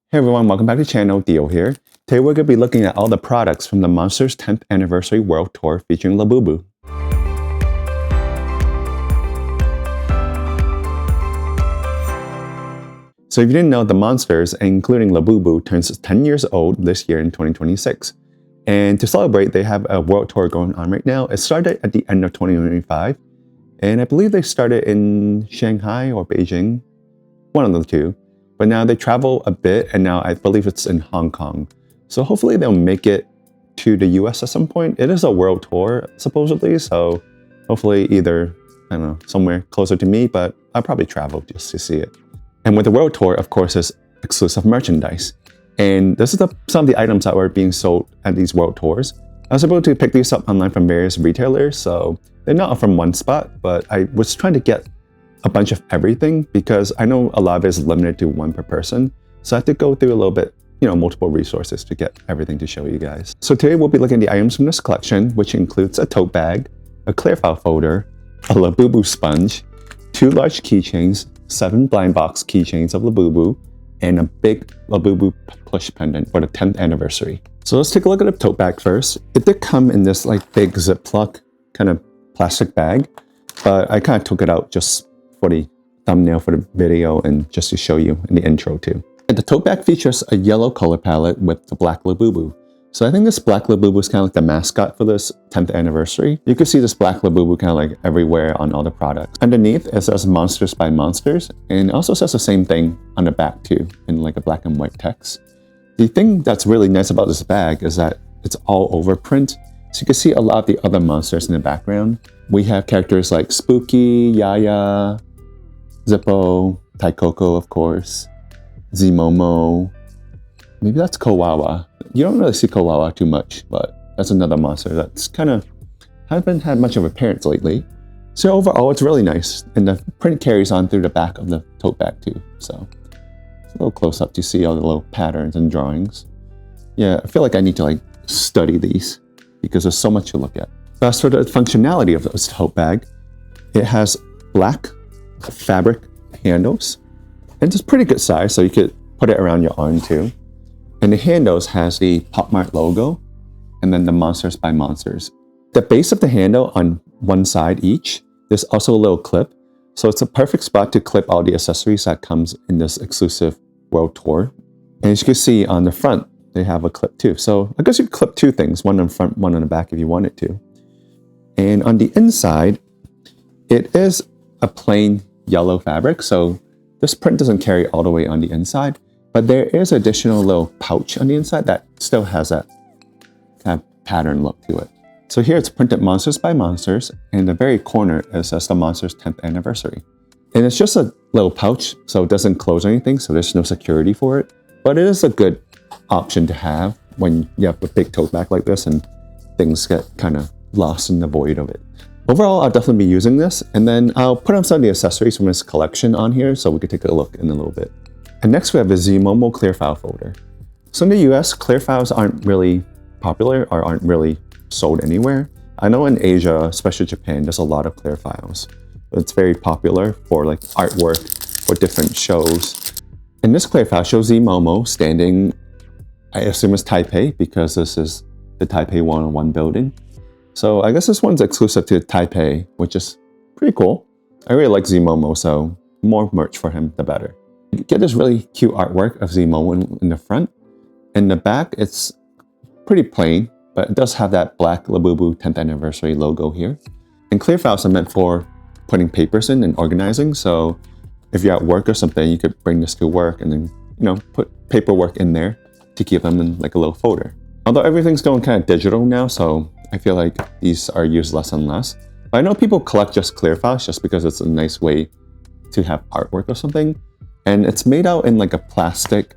Hey everyone, welcome back to the channel, Dio here. Today we're going to be looking at all the products from the Monsters 10th Anniversary World Tour featuring Labubu. So if you didn't know, the Monsters, including Labubu, turns 10 years old this year in 2026. And to celebrate, they have a world tour going on right now. It started at the end of 2025, and I believe they started in Shanghai or Beijing, one of the two. But now they travel a bit, and now I believe it's in Hong Kong. So hopefully they'll make it to the US at some point. It is a world tour, supposedly, so hopefully either, I don't know, somewhere closer to me, but I'll probably travel just to see it. And with the world tour, of course, is exclusive merchandise. And this is some of the items that were being sold at these world tours. I was able to pick these up online from various retailers, so they're not from one spot, but I was trying to get a bunch of everything because I know a lot of it is limited to one per person. So I have to go through a little bit, multiple resources to get everything to show you guys. So today we'll be looking at the items from this collection, which includes a tote bag, a Clearfile folder, a Labubu sponge, 2 large keychains, 7 blind box keychains of Labubu, and a big Labubu plush pendant for the 10th anniversary. So let's take a look at the tote bag first. It did come in this big Ziploc kind of plastic bag, but I kind of took it out just for the thumbnail for the video and just to show you in the intro too. And the tote bag features a yellow color palette with the black Labubu. So I think this black Labubu is kind of like the mascot for this 10th anniversary. You can see this black Labubu kind of everywhere on all the products. Underneath it says Monsters by Monsters, and it also says the same thing on the back too in a black and white text. The thing that's really nice about this bag is that it's all over print. So you can see a lot of the other monsters in the background. We have characters like Spooky, Yaya, Zippo, Taikoko, of course, Zmomo, maybe that's Kawawa. You don't really see Kawawa too much, but that's another monster that's kind of haven't had much of an appearance lately. So overall, it's really nice, and the print carries on through the back of the tote bag too. So it's a little close up to see all the little patterns and drawings. Yeah, I feel like I need to study these because there's so much to look at. As for the functionality of this tote bag, it has black fabric handles, and it's pretty good size, so you could put it around your arm too. And the handles has the Pop Mart logo, and then the Monsters by Monsters. The base of the handle on one side each, there's also a little clip, so it's a perfect spot to clip all the accessories that comes in this exclusive world tour. And as you can see on the front, they have a clip too. So I guess you could clip 2 things, one on the front, one on the back if you wanted to. And on the inside, it is a plain yellow fabric, so this print doesn't carry all the way on the inside, but there is additional little pouch on the inside that still has that kind of pattern look to it. So here it's printed Monsters by Monsters, and in the very corner it says the Monsters 10th anniversary. And it's just a little pouch, so it doesn't close or anything, so there's no security for it, but it is a good option to have when you have a big tote bag like this and things get kind of lost in the void of it. Overall, I'll definitely be using this, and then I'll put on some of the accessories from this collection on here so we can take a look in a little bit. And next we have the Zmomo Clearfile folder. So in the US, Clearfiles aren't really popular or aren't really sold anywhere. I know in Asia, especially Japan, there's a lot of Clearfiles. It's very popular for artwork for different shows. And this Clearfile shows Zmomo standing, I assume it's Taipei because this is the Taipei 101 building. So I guess this one's exclusive to Taipei, which is pretty cool. I really like Zmomo, so more merch for him, the better. You get this really cute artwork of Zmomo in the front. In the back, it's pretty plain, but it does have that black Labubu 10th anniversary logo here. And Clearfiles are meant for putting papers in and organizing, so if you're at work or something, you could bring this to work and then, put paperwork in there to keep them in a little folder. Although everything's going kind of digital now, so I feel like these are used less and less. But I know people collect just Clearfiles just because it's a nice way to have artwork or something. And it's made out in a plastic,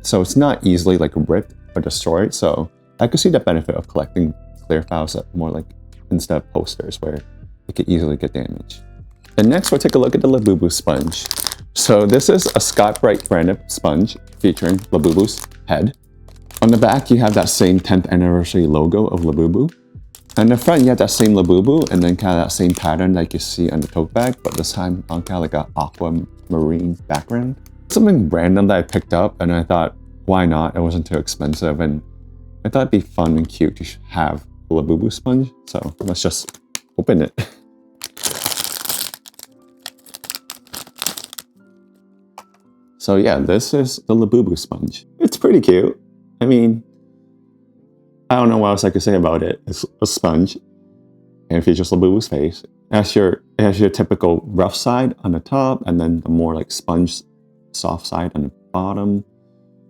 so it's not easily ripped or destroyed. So I could see the benefit of collecting Clearfiles more instead of posters where it could easily get damaged. And next we'll take a look at the Labubu sponge. So this is a Scott-Brite branded sponge featuring Labubu's head. On the back, you have that same 10th anniversary logo of Labubu. On the front, you have that same Labubu and then kind of that same pattern like you see on the tote bag, but this time on kind of an aquamarine background. Something random that I picked up and I thought why not? It wasn't too expensive, and I thought it'd be fun and cute to have a Labubu sponge. So let's just open it. So yeah, this is the Labubu sponge. It's pretty cute. I mean, I don't know what else I could say about it. It's a sponge, and it features Labubu's face. It has your typical rough side on the top, and then the more like sponge soft side on the bottom.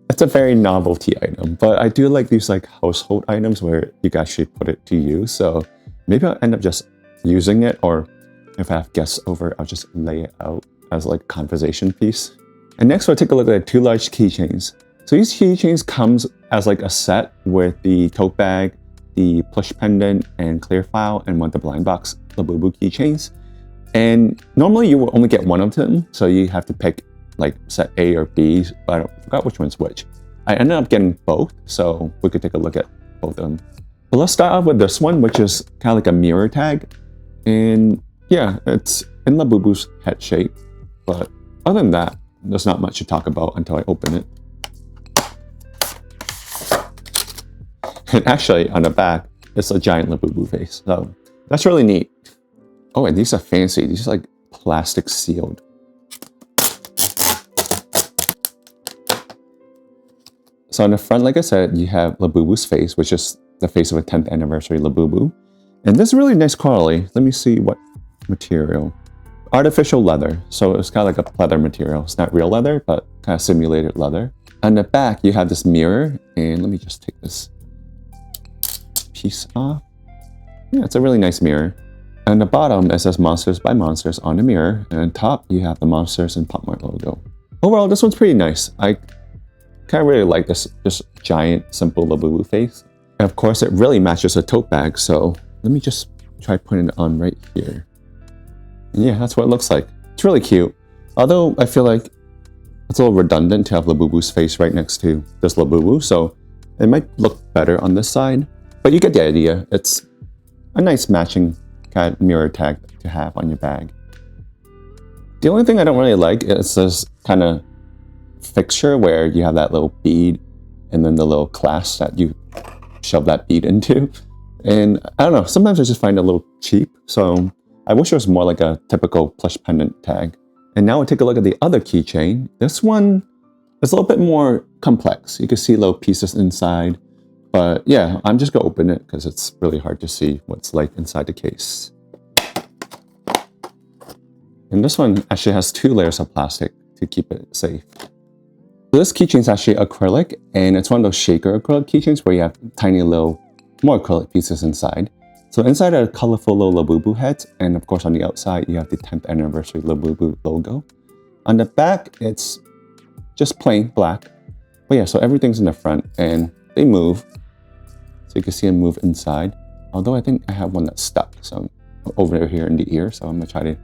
It's a very novelty item, but I do like these like household items where you can actually put it to use. So maybe I'll end up just using it, or if I have guests over, I'll just lay it out as like a conversation piece. And next we'll take a look at 2 large keychains. So these keychains comes as like a set with the tote bag, the plush pendant, and Clearfile, and one of the blind box Labubu keychains. And normally you will only get one of them, so you have to pick like set A or B, but I forgot which one's which. I ended up getting both, so we could take a look at both of them. But let's start off with this one, which is kind of like a mirror tag. And yeah, it's in Labubu's head shape. But other than that, there's not much to talk about until I open it. And actually, on the back, it's a giant Labubu face. So that's really neat. Oh, and these are fancy. These are like plastic sealed. So on the front, like I said, you have Labubu's face, which is the face of a 10th anniversary Labubu. And this is really nice quality. Let me see what material. Artificial leather. So it's kind of like a leather material. It's not real leather, but kind of simulated leather. On the back, you have this mirror. And let me just take this piece off. Yeah, it's a really nice mirror. On the bottom, it says Monsters by Monsters on the mirror. And on top, you have the Monsters and Pop Mart logo. Overall, this one's pretty nice. I kind of really like this giant, simple Labubu face. And of course, it really matches a tote bag. So let me just try putting it on right here. And yeah, that's what it looks like. It's really cute. Although I feel like it's a little redundant to have Labubu's face right next to this Labubu. So it might look better on this side. But you get the idea. It's a nice matching kind of mirror tag to have on your bag. The only thing I don't really like is this kind of fixture where you have that little bead and then the little clasp that you shove that bead into. And I don't know, sometimes I just find it a little cheap. So I wish it was more like a typical plush pendant tag. And now we'll take a look at the other keychain. This one is a little bit more complex. You can see little pieces inside. But yeah, I'm just gonna open it because it's really hard to see what's like inside the case. And this one actually has 2 layers of plastic to keep it safe. This keychain is actually acrylic, and it's one of those shaker acrylic keychains where you have tiny little, more acrylic pieces inside. So inside are colorful little Labubu heads, and of course on the outside you have the 10th anniversary Labubu logo. On the back, it's just plain black. But yeah, so everything's in the front, and they move. So you can see them move inside. Although I think I have one that's stuck, so over here in the ear, so I'm gonna try to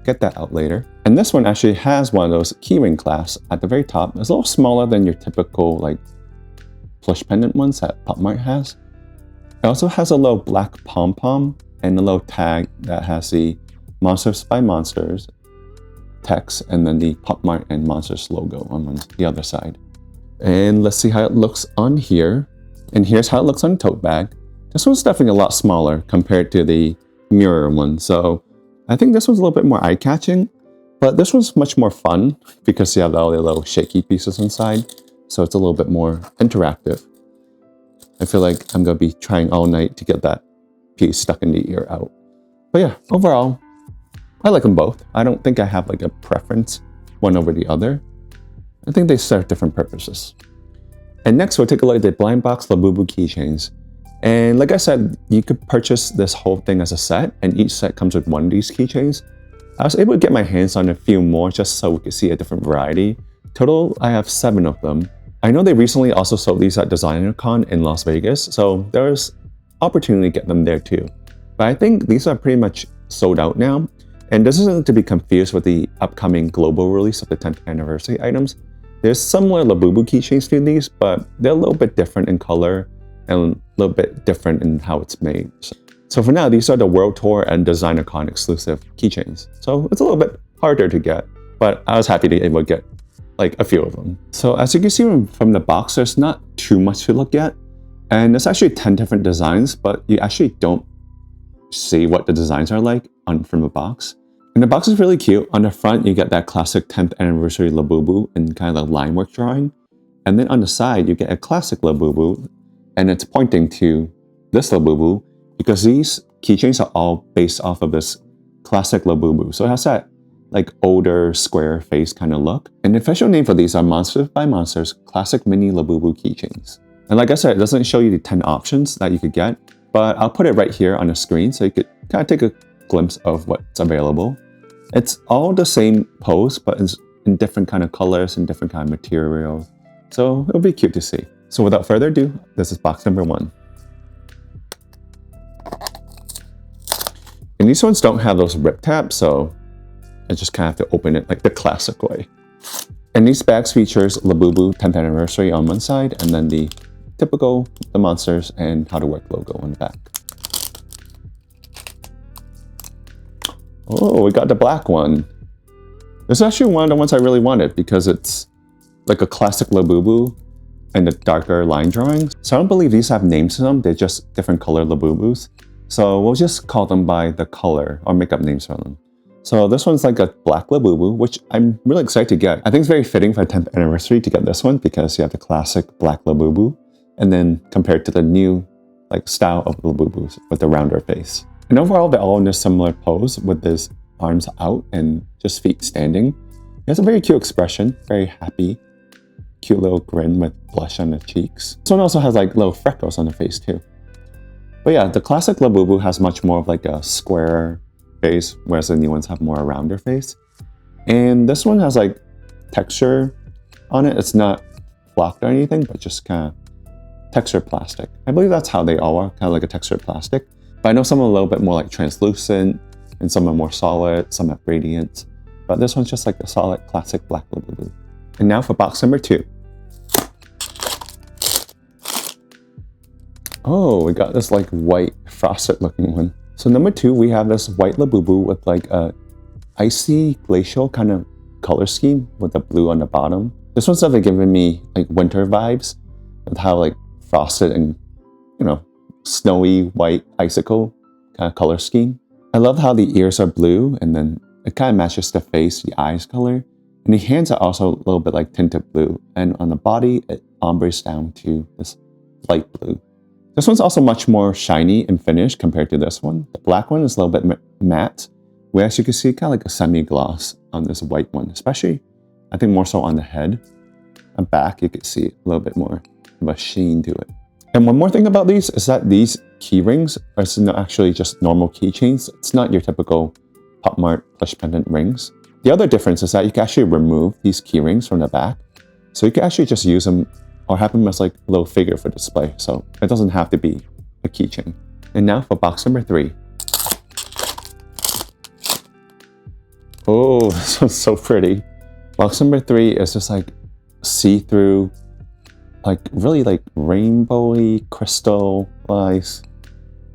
get that out later. And this one actually has one of those keyring clasps at the very top. It's a little smaller than your typical like plush pendant ones that Pop Mart has. It also has a little black pom-pom and a little tag that has the Monsters by Monsters text and then the Pop Mart and Monsters logo on the other side. And let's see how it looks on here. And here's how it looks on the tote bag. This one's definitely a lot smaller compared to the mirror one. So I think this one's a little bit more eye-catching, but this one's much more fun because you have all the little shaky pieces inside. So it's a little bit more interactive. I feel like I'm gonna be trying all night to get that piece stuck in the ear out. But yeah, overall, I like them both. I don't think I have like a preference one over the other. I think they serve different purposes. And next we'll take a look at the blind box Labubu keychains. And like I said, you could purchase this whole thing as a set, and each set comes with one of these keychains. I was able to get my hands on a few more just so we could see a different variety. Total, I have 7 of them. I know they recently also sold these at DesignerCon in Las Vegas, so there's opportunity to get them there too. But I think these are pretty much sold out now, and this isn't to be confused with the upcoming global release of the 10th anniversary items. There's similar Labubu keychains to these, but they're a little bit different in color and a little bit different in how it's made. So for now, these are the World Tour and DesignerCon exclusive keychains. So it's a little bit harder to get, but I was happy to be able to get like a few of them. So as you can see from the box, there's not too much to look at. And there's actually 10 different designs, but you actually don't see what the designs are like from the box. And the box is really cute. On the front, you get that classic 10th anniversary Labubu in kind of the line work drawing. And then on the side, you get a classic Labubu, and it's pointing to this Labubu because these keychains are all based off of this classic Labubu. So it has that like older square face kind of look. And the official name for these are Monsters by Monsters Classic Mini Labubu Keychains. And like I said, it doesn't show you the 10 options that you could get, but I'll put it right here on the screen so you could kind of take a glimpse of what's available. It's all the same pose, but it's in different kind of colors and different kind of materials. So it'll be cute to see. So without further ado, this is box number 1. And these ones don't have those rip tabs, so I just kind of have to open it like the classic way. And these bags features Labubu 10th anniversary on one side, and then the typical The Monsters and How to Work logo on the back. Oh, we got the black one. This is actually one of the ones I really wanted because it's like a classic Labubu and the darker line drawings. So I don't believe these have names to them, they're just different color Labubus. So we'll just call them by the color or make up names for them. So this one's like a black Labubu, which I'm really excited to get. I think it's very fitting for the 10th anniversary to get this one because you have the classic black Labubu and then compared to the new like style of Labubus with the rounder face. And overall, they're all in a similar pose with his arms out and just feet standing. He has a very cute expression, very happy, cute little grin with blush on the cheeks. This one also has like little freckles on the face too. But yeah, the classic Labubu has much more of like a square face, whereas the new ones have more a rounder face. And this one has like texture on it. It's not blocked or anything, but just kind of textured plastic. I believe that's how they all are, kind of like a textured plastic. But I know some are a little bit more like translucent, and some are more solid, some have radiance. But this one's just like a solid classic black Labubu. And now for box number 2. Oh, we got this like white frosted looking one. So number 2, we have this white Labubu with like a icy glacial kind of color scheme with the blue on the bottom. This one's definitely giving me like winter vibes with how like frosted and, you know, snowy white icicle kind of color scheme. I love how the ears are blue and then it kind of matches the face, the eyes color. And the hands are also a little bit like tinted blue. And on the body, it ombres down to this light blue. This one's also much more shiny and finished compared to this one. The black one is a little bit matte, whereas you can see kind of like a semi-gloss on this white one, especially I think more so on the head. And back, you can see a little bit more of a sheen to it. And one more thing about these is that these key rings are not actually just normal keychains. It's not your typical Pop Mart Plush Pendant rings. The other difference is that you can actually remove these key rings from the back. So you can actually just use them or have them as like a little figure for display. So it doesn't have to be a keychain. And now for box number 3. Oh, this one's so pretty. Box number 3 is just like see-through, like really like rainbowy crystallized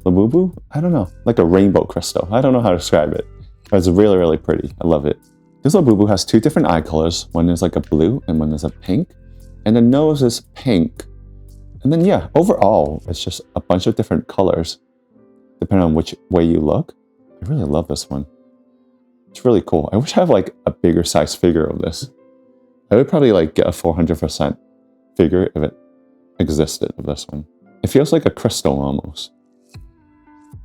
Labubu? I don't know, like a rainbow crystal. I don't know how to describe it, but it's really, really pretty. I love it. This Labubu has 2 different eye colors. One is like a blue and one is a pink. And the nose is pink. And then yeah, overall, it's just a bunch of different colors depending on which way you look. I really love this one. It's really cool. I wish I had like a bigger size figure of this. I would probably like get a 400% figure if it existed of this one. It feels like a crystal almost.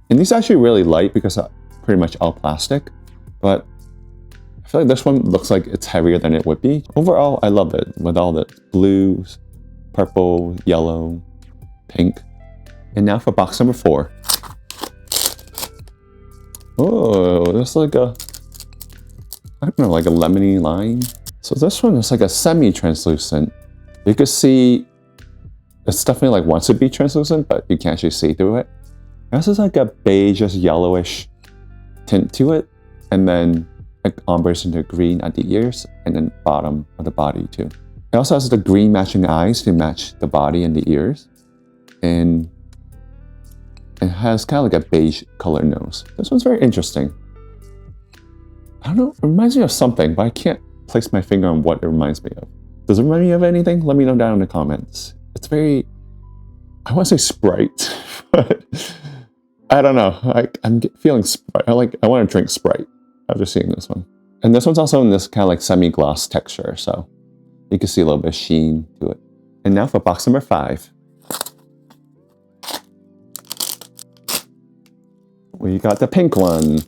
And these are actually really light because they're pretty much all plastic, but I feel like this one looks like it's heavier than it would be. Overall, I love it with all the blues, purple, yellow, pink. And now for box number 4. Oh, there's like a, I don't know, like a lemony lime. So this one is like a semi-translucent. You can see it's definitely like wants to be translucent, but you can't actually see through it. This is like a beigeish yellowish tint to it, and then like ombres into green at the ears and then bottom of the body too. It also has the green matching eyes to match the body and the ears, and it has kind of like a beige color nose. This one's very interesting. I don't know, it reminds me of something, but I can't place my finger on what it reminds me of. Does it remind me of anything? Let me know down in the comments. It's very, I want to say Sprite, but I don't know. I'm feeling Sprite. I want to drink Sprite after seeing this one. And this one's also in this kind of like semi-gloss texture, so you can see a little bit of sheen to it. And now for box number 5. We got the pink one.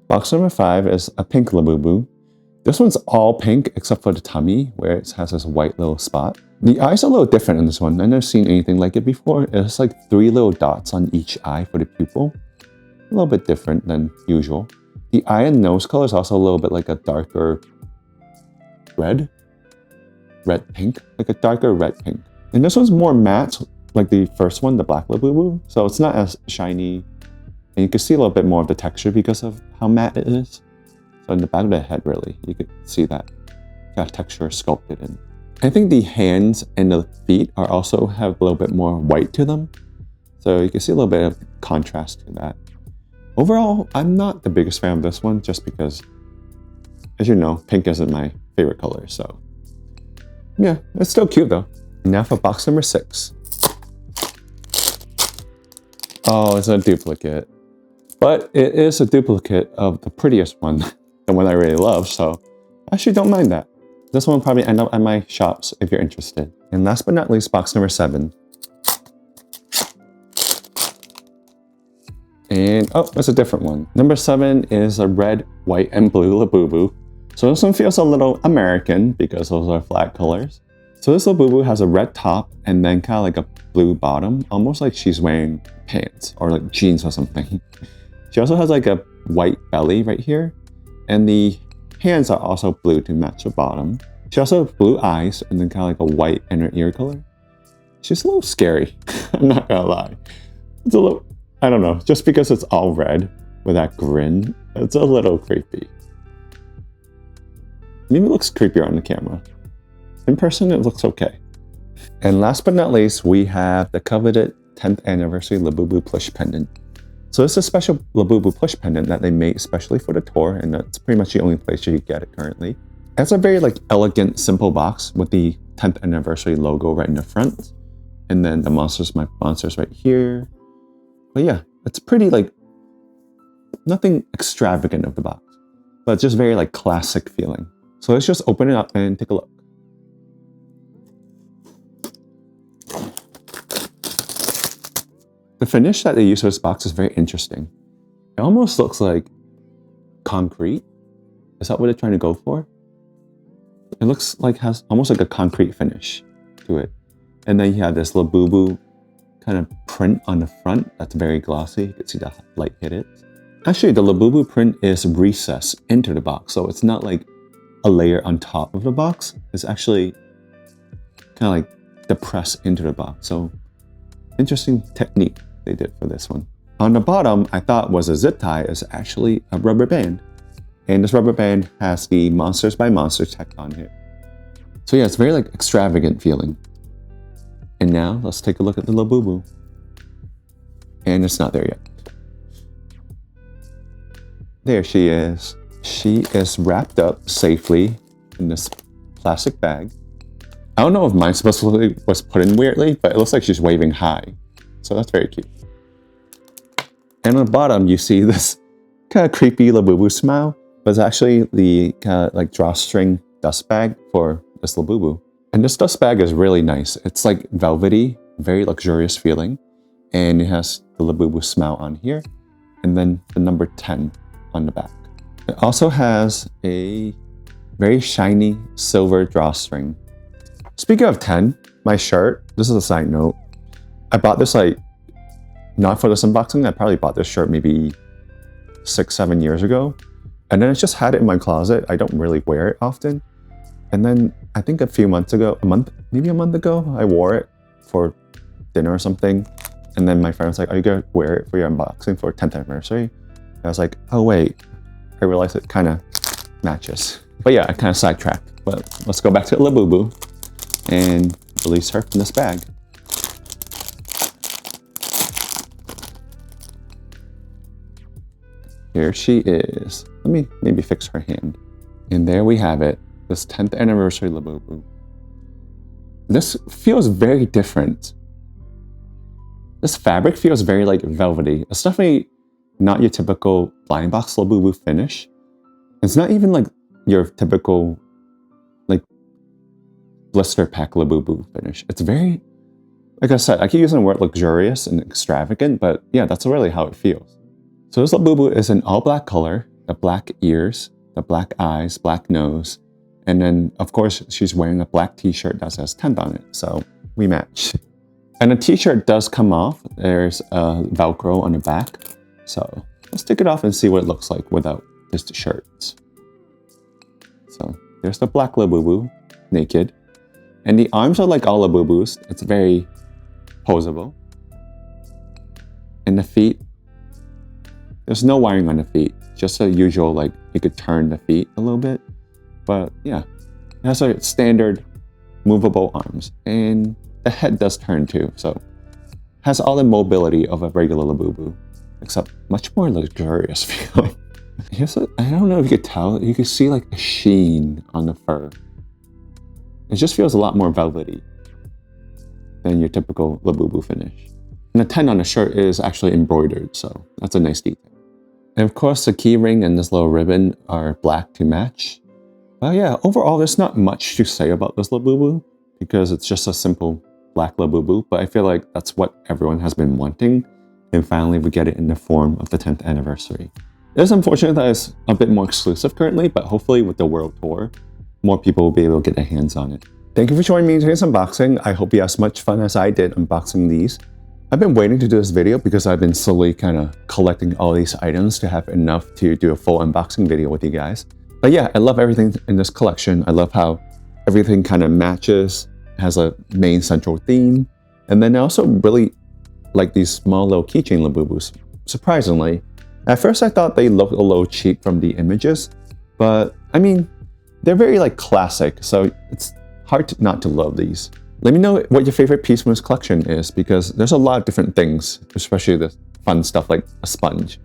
Box number 5 is a pink Labubu. This one's all pink except for the tummy where it has this white little spot. The eyes are a little different in this one. I've never seen anything like it before. It's like 3 little dots on each eye for the pupil. A little bit different than usual. The eye and nose color is also a little bit like a darker red pink, like a darker red pink. And this one's more matte, like the first one, the black Labubu. So it's not as shiny. And you can see a little bit more of the texture because of how matte it is. So in the back of the head, really, you could see that texture sculpted in. I think the hands and the feet are also have a little bit more white to them. So you can see a little bit of contrast to that. Overall, I'm not the biggest fan of this one just because, as you know, pink isn't my favorite color. So yeah, it's still cute though. Now for box number 6. Oh, it's a duplicate. But it is a duplicate of the prettiest one, the one I really love, so I actually don't mind that. This one will probably end up at my shops if you're interested. And last but not least, box number 7. And oh, it's a different one. Number 7 is a red, white, and blue Labubu. So this one feels a little American because those are flat colors. So this Labubu has a red top and then kind of like a blue bottom, almost like she's wearing pants or like jeans or something. She also has like a white belly right here, and the hands are also blue to match the bottom. She also has blue eyes and then kind of like a white inner ear color. She's a little scary, I'm not gonna lie. It's a little, I don't know, just because it's all red with that grin, it's a little creepy. Maybe it looks creepier on the camera. In person, it looks okay. And last but not least, we have the coveted 10th anniversary Labubu Plush Pendant. So this is a special Labubu Plush Pendant that they made especially for the tour, and that's pretty much the only place you get it currently. It's a very like elegant, simple box with the 10th anniversary logo right in the front. And then the monsters, my monsters right here. But yeah, it's pretty like, nothing extravagant of the box, but just very like classic feeling. So let's just open it up and take a look. The finish that they use for this box is very interesting. It almost looks like concrete. Is that what they're trying to go for? It looks like has almost like a concrete finish to it. And then you have this Labubu kind of print on the front that's very glossy. You can see the light hit it. Actually, the Labubu print is recessed into the box, so it's not like a layer on top of the box. It's actually kind of like depressed into the box. So interesting technique they did for this one. On the bottom, I thought was a zip tie, is actually a rubber band. And this rubber band has the Monsters by Monsters tag on here. So yeah, it's very like extravagant feeling. And now let's take a look at the Labubu. And it's not there yet. There she is. She is wrapped up safely in this plastic bag. I don't know if mine supposedly was put in weirdly, but it looks like she's waving hi. So that's very cute. And on the bottom, you see this kind of creepy Labubu smile, but it's actually the kind of like drawstring dust bag for this Labubu. And this dust bag is really nice. It's like velvety, very luxurious feeling. And it has the Labubu smile on here, and then the number 10 on the back. It also has a very shiny silver drawstring. Speaking of 10, my shirt, this is a side note. I bought this like, not for this unboxing, I probably bought this shirt maybe 6-7 years ago. And then I just had it in my closet. I don't really wear it often. And then I think a few months ago, maybe a month ago, I wore it for dinner or something. And then my friend was like, are you gonna wear it for your unboxing for 10th anniversary? I was like, oh wait, I realized it kind of matches. But yeah, I kind of sidetracked. But let's go back to Labubu and release her from this bag. Here she is. Let me maybe fix her hand. And there we have it. This 10th anniversary Labubu. This feels very different. This fabric feels very like velvety. It's definitely not your typical blind box Labubu finish. It's not even like your typical like blister pack Labubu finish. It's very, like I said, I keep using the word luxurious and extravagant, but yeah, that's really how it feels. So this Labubu is an all black color, the black ears, the black eyes, black nose, and then of course she's wearing a black t-shirt that says 10th on it, so we match. And the t-shirt does come off. There's a Velcro on the back, so let's take it off and see what it looks like without this shirt. So there's the black Labubu, naked. And the arms are like all Labubus. It's very posable. And the feet, there's no wiring on the feet. Just a usual, like, you could turn the feet a little bit. But yeah, it has a standard movable arms. And the head does turn too, so has all the mobility of a regular Labubu, except much more luxurious feeling. I don't know if you could tell, you could see like a sheen on the fur. It just feels a lot more velvety than your typical Labubu finish. And the 10 on the shirt is actually embroidered, so that's a nice detail. And of course, the key ring and this little ribbon are black to match. But yeah, overall, there's not much to say about this Labubu because it's just a simple black Labubu, but I feel like that's what everyone has been wanting. And finally, we get it in the form of the 10th anniversary. It is unfortunate that it's a bit more exclusive currently, but hopefully with the world tour, more people will be able to get their hands on it. Thank you for joining me in today's unboxing. I hope you had as much fun as I did unboxing these. I've been waiting to do this video because I've been slowly kind of collecting all these items to have enough to do a full unboxing video with you guys. But yeah, I love everything in this collection. I love how everything kind of matches, has a main central theme. And then I also really like these small little keychain Labubus, surprisingly. At first I thought they looked a little cheap from the images, but I mean, they're very like classic, so it's hard not to love these. Let me know what your favorite piece from this collection is, because there's a lot of different things, especially the fun stuff like a sponge.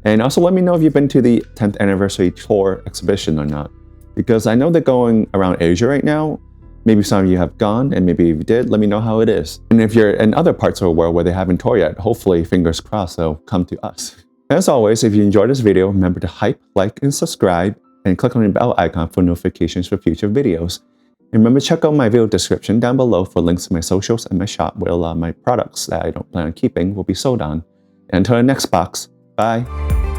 And also let me know if you've been to the 10th anniversary tour exhibition or not, because I know they're going around Asia right now. Maybe some of you have gone, and maybe if you did, let me know how it is. And if you're in other parts of the world where they haven't toured yet, hopefully, fingers crossed, they'll come to us. As always, if you enjoyed this video, remember to hype, like, and subscribe, and click on the bell icon for notifications for future videos. And remember to check out my video description down below for links to my socials and my shop where a lot of my products that I don't plan on keeping will be sold on. And until the next box, bye!